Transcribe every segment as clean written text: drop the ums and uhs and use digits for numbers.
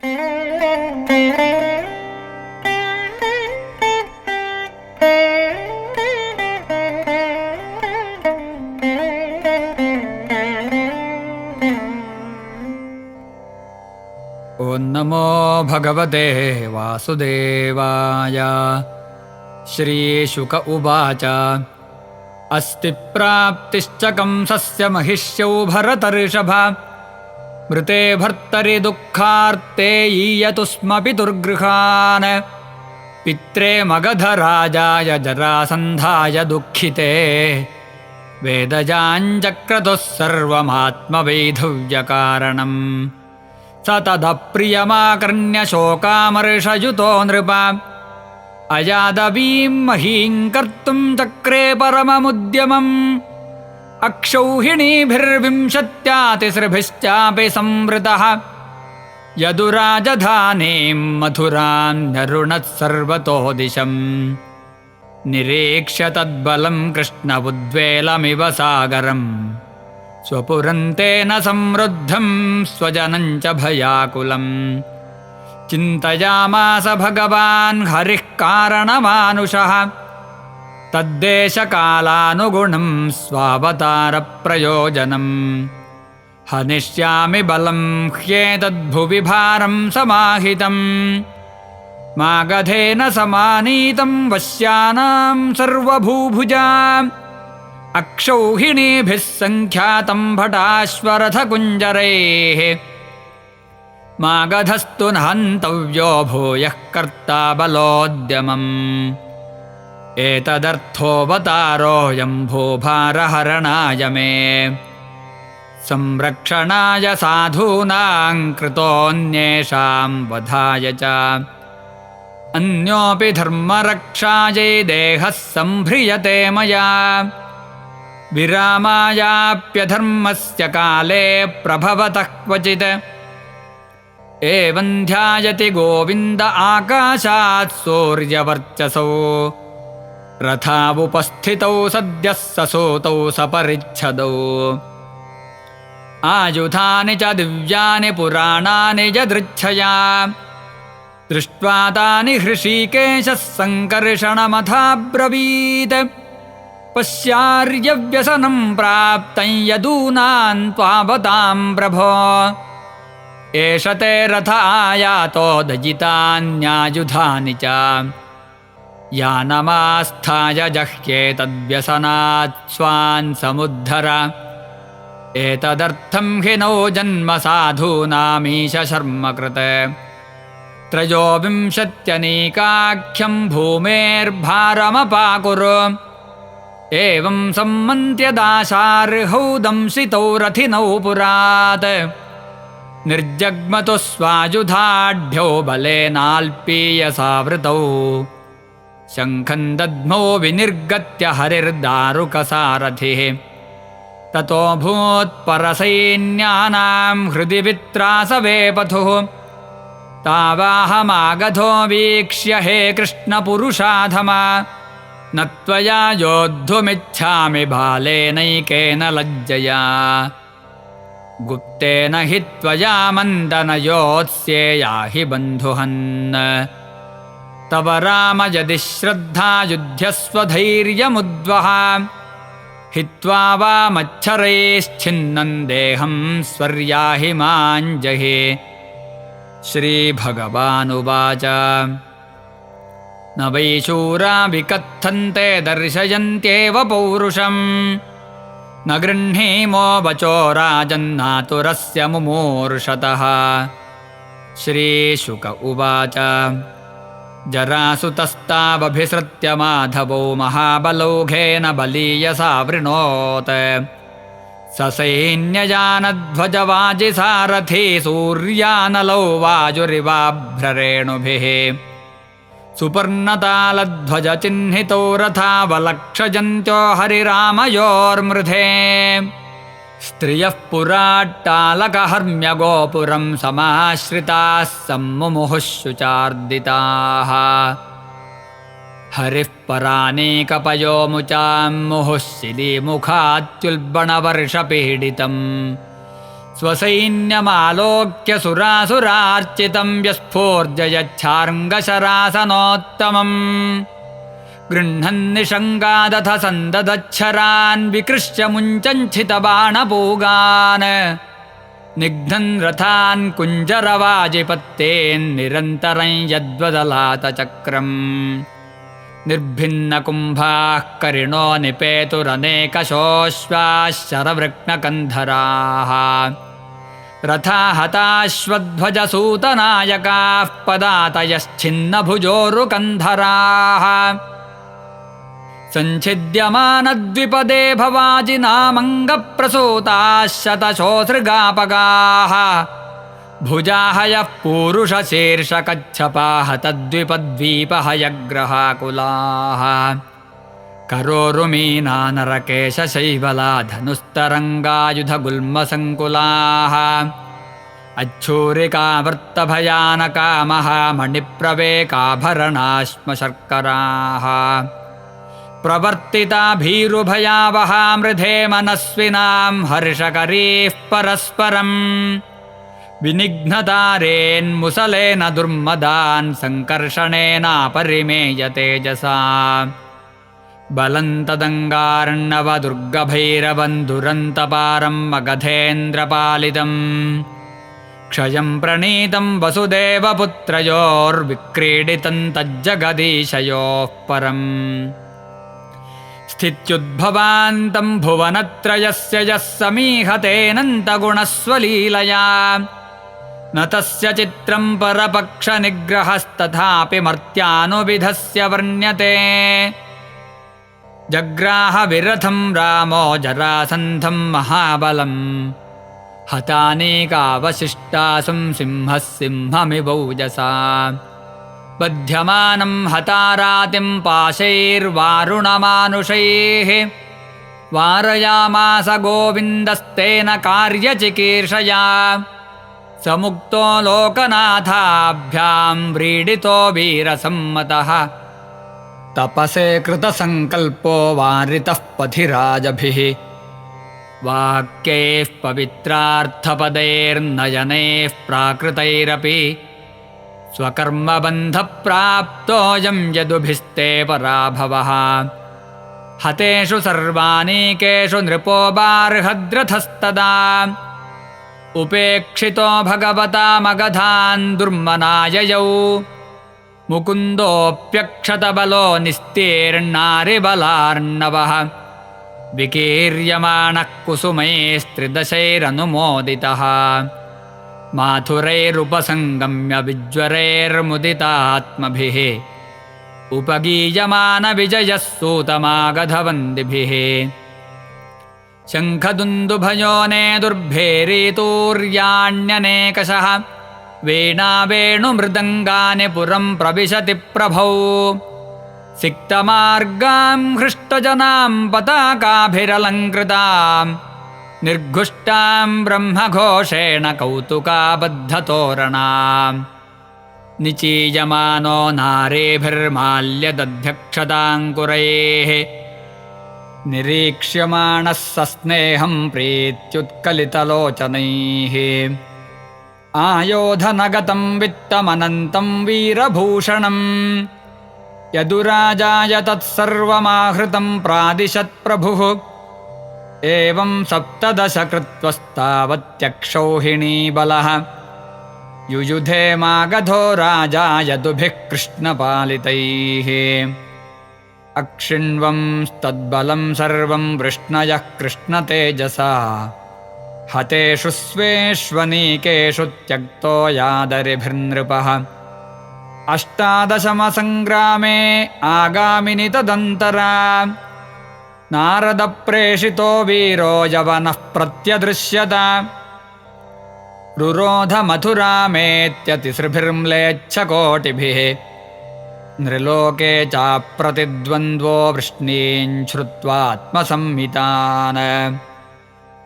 ಓಂ ನಮೋ ಭಗವತೆ ವಾಸುದೇವಾಯ. ಶ್ರೀಶುಕ ಉವಾಚ ಅಸ್ತಿ ಪ್ರಾಪ್ತಿಶ್ಚ ಕಂಸಸ್ಯ ಮಹಿಷ್ಯೌ ಭರತರ್ಷಭ ಮೃತೆ ಭರ್ತರಿ ದುಃಖಾರ್ತೆ ಈಯತು ಸ್ಮ ಪಿತುರ್ಗೃಹಾನ್ ಪಿತ್ರೆ ಮಗಧರಾಜಾಯ ಜರಾಸಂಧಾಯ ದುಃಖಿತೆ ವೇದಜಾಂಚಕ್ರತುಃ ಸರ್ವಮಾತ್ಮವೈಧವ್ಯಕಾರಣಂ ಸ ತದಪ್ರಿಯಮಾಕರ್ಣ್ಯ ಶೋಕಾಮರ್ಷಯುತೋ ನೃಪ ಅಯಾದವೀಂ ಮಹೀಂ ಕರ್ತುಂ ಚಕ್ರೆ ಪರಮಮುದ್ಯಮಂ ಅಕ್ಷೌಹಿಣೀಭಿರ್ವಿಂಶತ್ಯಾತಿಸ್ರಭಿಶ್ಚಾಪಿ ಸಂವೃತಃ ಯದುರಾಜಧಾನೀಂ ಮಥುರಾಂ ನರುಣತ್ ಸರ್ವತೋ ದಿಶಂ ನಿರೀಕ್ಷ್ಯ ತದ್ಬಲಂ ಕೃಷ್ಣವುದ್ವೇಲಮಿವ ಸಾಗರಂ ಸ್ವಪುರಂತೇನ ಸಮೃದ್ಧಂ ಸ್ವಜನಂಚ ಭಯಾಕುಲಂ ಚಿಂತಯಾಮಾಸ ಭಗವಾನ್ ಹರಿಃ ಕಾರಣಮಾನುಷಃ ತದ್ದೇಶಕಾಲಾನುಗುಣಂ ಸ್ವಾವತಾರ ಪ್ರಯೋಜನಂ ಹನಿಷ್ಯಾಮಿ ಬಲಂ ಹ್ಯೇತದ್ಭುವಿ ಭಾರಂ ಸಮಾಹಿತಂ ಮಾಗಧೇನ ಸಮಾನೀತಂ ವಶ್ಯಾನಾಂ ಸರ್ವಭೂಭುಜಾ ಅಕ್ಷೌಹಿಣೀಭಿಃ ಸಂಖ್ಯಾತಂ ಭಟಾಶ್ವರಥಕುಂಜರೈಃ ಮಾಗಧಸ್ತು ನ ಹಂತವ್ಯೋ ಭೂಯಃ ಕರ್ತಾ ಬಲೋದ್ಯಮಂ ಏತದರ್ಥೋವತಾರೋऽಯಂ ಭೂಭಾರಹರಣಾಯ ಮೇ ಸಂರಕ್ಷಣಾಯ ಸಾಧೂನಾಂ ಕೃತೋऽನ್ಯೇಷಾಂ ವಧಾಯ ಚ ಅನ್ಯೋಪಿ ಧರ್ಮರಕ್ಷಾಯೈ ದೇಹಃ ಸಂಭ್ರಿಯತೆ ಮಯಾ ವಿರಾಮಾಯಾಪ್ಯಧರ್ಮಸ್ಯ ಕಾಲೇ ಪ್ರಭವತಃ ಕ್ವಚಿತ್ ಏವಂ ಧ್ಯಾಯತಿ ಗೋವಿಂದ ಆಕಾಶಾತ್ ಸೂರ್ಯವರ್ಚಸೋ ರಥಾವುಪಸ್ಥಿತೌ ಸದ್ಯಃ ಸಸೂತೌ ಸಪರಿಚ್ಛದೌ ಆಯುಧಾನಿ ಚ ದಿವ್ಯಾನಿ ಪುರಾಣಾನಿ ಯದೃಚ್ಛಯಾ ದೃಷ್ಟ್ವಾ ತಾನಿ ಹೃಷೀಕೇಶಃ ಸಂಕರ್ಷಣಮಥಾಬ್ರವೀತ್ ಪಶ್ಯಾರ್ಯವ್ಯಸನಂ ಪ್ರಾಪ್ತಂ ಯದೂನಾಂ ತ್ವಾವತಾಂ ಪ್ರಭೋ ಏಷ ತೇ ರಥ ಆಯಾತೋ ದಜಿತಾನ್ಯಾಯುಧಾನಿ ಚ ಯಾನಮಾಸ್ಥಾಯ ಜಹ್ಯೇ ತದ್ವ್ಯಸನಾತ್ ಸ್ವಾನ್ ಸಮುದ್ಧರ ಏತದರ್ಥಂ ಹಿ ನೋ ಜನ್ಮ ಸಾಧೂನಾಮೀಶ ಶರ್ಮ ಕೃತ ತ್ರಯೋವಿಂಶತ್ಯನೇಕಾಖ್ಯಂ ಭೂಮೇರ್ಭಾರಮಪಾಕುರು ಏವಂ ಸಮ್ಮಂತ್ಯದಾಶಾರ್ಹೌ ದಂಸಿತೌ ರಥಿನೌ ಪುರಾತ್ ನಿರ್ಜಗ್ಮತು ಸ್ವಾಯುಧಾಢ್ಯೌ ಬಲೇನಾಲ್ಪೀಯಸಾವೃತೌ ಶಂಖಂ ದದ್ಮೌ ವಿನಿರ್ಗತ್ಯ ಹರಿರ್ದಾರುಕಸಾರಥಿಃ ತತೋಭೂತ್ಪರಸೈನ್ಯಾನಾಂ ಹೃದಿ ವಿತ್ರಾಸವೇ ಪಥುಃ ತಾವಾಹಮಾಗಧೋ ವೀಕ್ಷ್ಯ ಹೇ ಕೃಷ್ಣ ಪುರುಷಾಧಮ ನ ತ್ವಯಾ ಯೋದ್ಧುಮಿಚ್ಛಾಮಿ ಬಾಲೇನೈಕೇನ ಲಜ್ಜಯಾ ಗುಪ್ತೇನ ಹಿ ತ್ವಯಾ ಮಂದನಯೋತ್ಸ್ಯೇಯಾ ಹಿ ಬಂಧುಹನ್ ತವ ರಾಮ ಯದಿ ಶ್ರದ್ಧಾ ಯುಧ್ಯಸ್ವ ಧೈರ್ಯಮುದ್ವಹ ಹಿತ್ವಾ ವಾ ಮಚ್ಛರೈಶ್ಛಿನ್ನಂ ದೇಹಂ ಸ್ವರ್ಯಾಹಿ ಮಾಂಜಹಿ. ಶ್ರೀಭಗವಾನುವಾಚ ನ ವೈ ಶೂರಾ ವಿಕಥಂತೆ ದರ್ಶಯಂತ್ಯೇವ ಪೌರುಷಂ ನ ಗೃಹ್ಣೀಮೋ ವಚೋ ರಾಜನ್ನಾತುರಸ್ಯ ಮುಮೂರ್ಷತಃ. ಶ್ರೀಶುಕ ಉವಾಚ ಜರಾಸುತಸ್ತಾವಭಿಸೃತ್ಯ ಮಾಧವೋ ಮಹಾಬಲೌಘೇನ ಬಲೀಯಸಾ ವೃಣೋತ್ ಸಸೈನ್ಯಜಾನಧ್ವಜವಾಜಿಸಾರಥಿ ಸೂರ್ಯಾನಲೌ ವಾಜುರಿವಾಭ್ರರೇಣುಭಿಃ ಸುಪರ್ಣತಾಲಧ್ವಜಚಿಹ್ನಿತೌ ರಥಾವಲಕ್ಷಜಂತ್ಯೋ ಹರಿರಾಮಯೋರ್ಮೃಧೇ ಸ್ತ್ರಿಯಃ ಪುರಾಟ್ಟಾಲಕಹರ್ಮ್ಯಗೋಪುರಂ ಸಮಾಶ್ರಿತಾಃ ಸಮ್ಮುಮುಹುಃ ಶುಚಾರ್ದಿತಾಃ ಹರಿಃ ಪರಾನೇಕಪಯೋ ಮುಚಾಂ ಮುಹುಃ ಶಿಲೀಮುಖಾತ್ಯುಲ್ಬಣವರ್ಷಪೀಡಿತಂ स्वसैन्यमालोक्य सुरासुरार्चितं व्यस्फोर्जयच्छार्ङ्गशरासनोत्तमम् गृह्णन्निषङ्गादथ सन्ददच्छरान् विकृष्य मुञ्चञ्छितबाणपूगान् निघ्नन् रथान् कुञ्जरवाजिपत्तेन्निरन्तरं यद्वदलातचक्रम् निर्भिन्नकुम्भाः करिणो निपेतुरनेकशोऽश्वाः शरवृक्णकन्धराः रथा हताश्वध्वजसूतनायकाः पदातयश्छिन्नभुजोरुकन्धराः सञ्छिद्यमानद्विपदे भवाजिनामङ्गप्रसूताः शतशोऽसृगापगाः भुजाहयः पूरुषशीर्षकच्छपाः तद्विपद्वीपहयग्रहाकुलाः करोरुमीना नरकेशशैवला धनुस्तरङ्गायुधगुल्मसङ्कुलाः अच्छूरिकावर्तभयानका महामणिप्रवेकाभरणाश्मशर्कराः प्रवर्तिता भीरुभयावहा मृधे मनस्विनां हर्षकरीः परस्परम् विनिघ्नतारेन्मुसलेन दुर्मदान् सङ्कर्षणेनापरिमेय तेजसा बलन्तदङ्गार्णवदुर्गभैरवन् मगधेन्द्रपालितम् क्षयं प्रणीतं वसुदेवपुत्रयोर्विक्रीडितं तज्जगदीशयोः परम् स्थित्युद्भवान्तं भुवनत्रयस्य यः समीहतेऽनन्तगुणस्वलीलया न तस्य चित्रं परपक्षनिग्रहस्तथापि मर्त्यानुविधस्य वर्ण्यते जग्राहविरथं रामो जरासन्धं महाबलम् हतानेकावशिष्टासं सिंहः सिंहमिवौजसा बध्यमानं हतारातिं पाशैर्वारुणमानुषैः वारयामास गोविन्दस्तेन कार्यचिकीर्षया समुक्तो लोकनाथाभ्यां व्रीडितो वीरसम्मतः तपसे कृतसङ्कल्पो वारितः पथिराजभिः वाक्यैः पवित्रार्थपदैर्नयनैः प्राकृतैरपि स्वकर्मबन्धप्राप्तोऽयं यदुभिस्ते पराभवः हतेषु सर्वानीकेषु नृपो बार्हद्रथस्तदा उपेक्षितो भगवता मगधान् दुर्मनाययौ मुकुन्दोऽप्यक्षतबलो निस्तीर्णारिबलार्णवः विकीर्यमाणः कुसुमैस्त्रिदशैरनुमोदितः माथुरैरुपसङ्गम्य विज्वरैर्मुदितात्मभिः उपगीयमानविजयः सूतमागधवन्दिभिः शङ्खदुन्दुभयोने दुर्भेरीतूर्याण्यनेकशः वीणावेणुमृदङ्गानि पुरं प्रविशति प्रभौ सिक्तमार्गां हृष्टजनां पताकाभिरलङ्कृतां निर्घुष्टां ब्रह्मघोषेण कौतुकाबद्धतोरणाम् निचीयमानो नारेभिर्माल्यदध्यक्षताङ्कुरैः निरीक्ष्यमाणः सस्नेहं प्रीत्युत्कलितलोचनैः आयोधनगतं वित्तमनन्तं वीरभूषणम् यदुराजाय तत्सर्वमाहृतं प्रादिशत्प्रभुः एवं 17 कृत्वस्तावत्यक्षौहिणीबलः युयुधे मागधो राजा यदुभिः कृष्णपालितैः अक्षिण्वंस्तद्बलं सर्वं वृष्णयः कृष्णतेजसा हतेषु स्वेष्वनीकेषु त्यक्तो यादरिभिर्नृपः 18 आगामिनि तदन्तरा नारदप्रेषितो वीरो यवनः प्रत्यदृश्यत रुरोध मथुरामेत्यतिसृभिर्म्लेच्छकोटिभिः नृलोके चाप्रतिद्वन्द्वो वृष्णीन् श्रुत्वात्मसंहितान्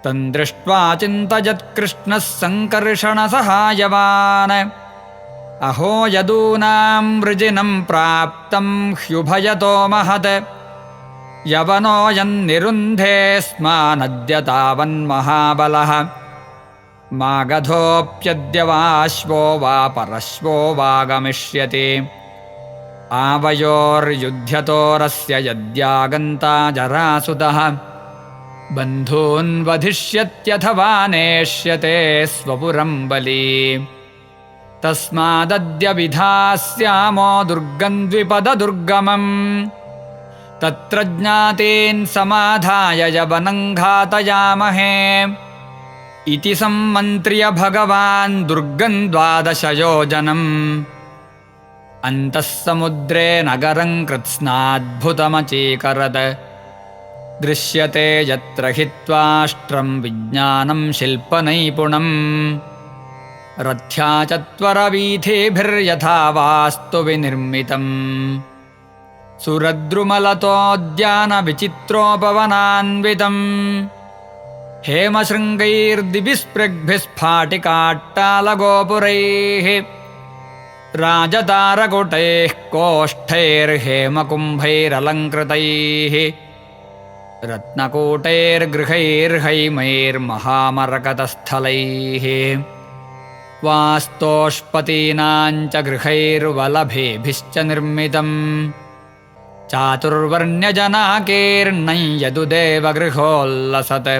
तन्दृष्ट्वा चिन्तयत्कृष्णः सङ्कर्षणसहायवान् अहो यदूनां वृजिनं प्राप्तं ह्युभयतो महत् यवनो यन्निरुन्धे स्मानद्य तावन्महाबलः मागधोऽप्यद्य वाश्वो वा परश्वो वा गमिष्यति आवयोर्युध्यतोरस्य यद्यागन्ता जरासुतः बन्धून् वधिष्यत्यथवा नेष्यते स्वपुरं बली तस्मादद्य विधास्यामो दुर्गं द्विपददुर्गमम् तत्र ज्ञातीन् समाधाय यवनं घातयामहे इति सम्मन्त्र्य भगवान् दुर्गं 12 योजनम् अन्तः समुद्रे नगरं कृत्स्नाद्भुतमचीकरत् दृश्यते यत्र हित्वाष्ट्रं विज्ञानं शिल्पनैपुणम् रथ्या चत्वरवीथिभिर्यथा वास्तु विनिर्मितम् सुरद्रुमलतोद्यानविचित्रोपवनान्वितम् हेमशृङ्गैर्दिविस्पृग्भिस्फाटिकाट्टालगोपुरैः राजतारकुटैः कोष्ठैर्हेमकुम्भैरलङ्कृतैः रत्नकूटैर्गृहैर्हैमैर्महामरकतस्थलैः वास्तोष्पतीनाञ्च गृहैर्वलभेभिश्च निर्मितम् चातुर्वर्ण्यजनाकेर्नं यदुदेवगृहोल्लसत्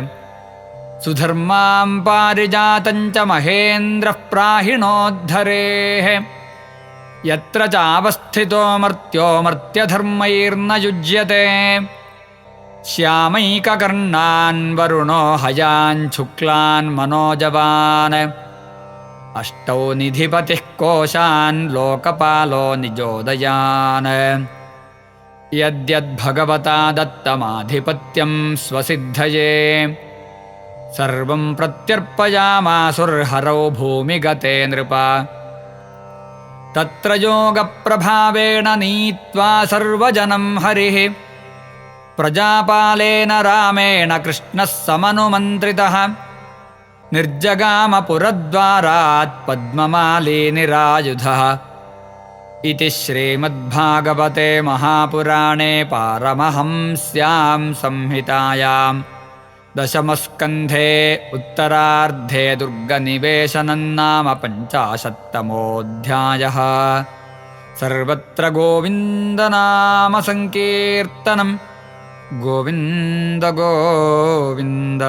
सुधर्मां पारिजातं च महेन्द्रः प्राहिणोद्धरेः यत्र चावस्थितो मर्त्यो मर्त्यधर्मैर्न युज्यते श्यामैककर्णान् वरुणो हयान् शुक्लान् मनोजवान् अष्टौ निधिपतिः कोशान् लोकपालो निजोदयान् यद्यद्भगवता दत्तमाधिपत्यं स्वसिद्धये सर्वं प्रत्यर्पयामासुर्हरौ भूमिगते नृप तत्र योगप्रभावेण नीत्वा सर्वजनं हरिः प्रजापालेन रामेण कृष्णः समनुमन्त्रितः निर्जगामपुरद्वारात् पद्ममाली निरायुधः इति श्रीमद्भागवते महापुराणे पारमहंस्यां संहितायां दशमस्कन्धे उत्तरार्धे दुर्गनिवेशनं नाम 50तमोऽध्यायः। सर्वत्र गोविन्दनामसङ्कीर्तनं गोविन्द गोविन्द।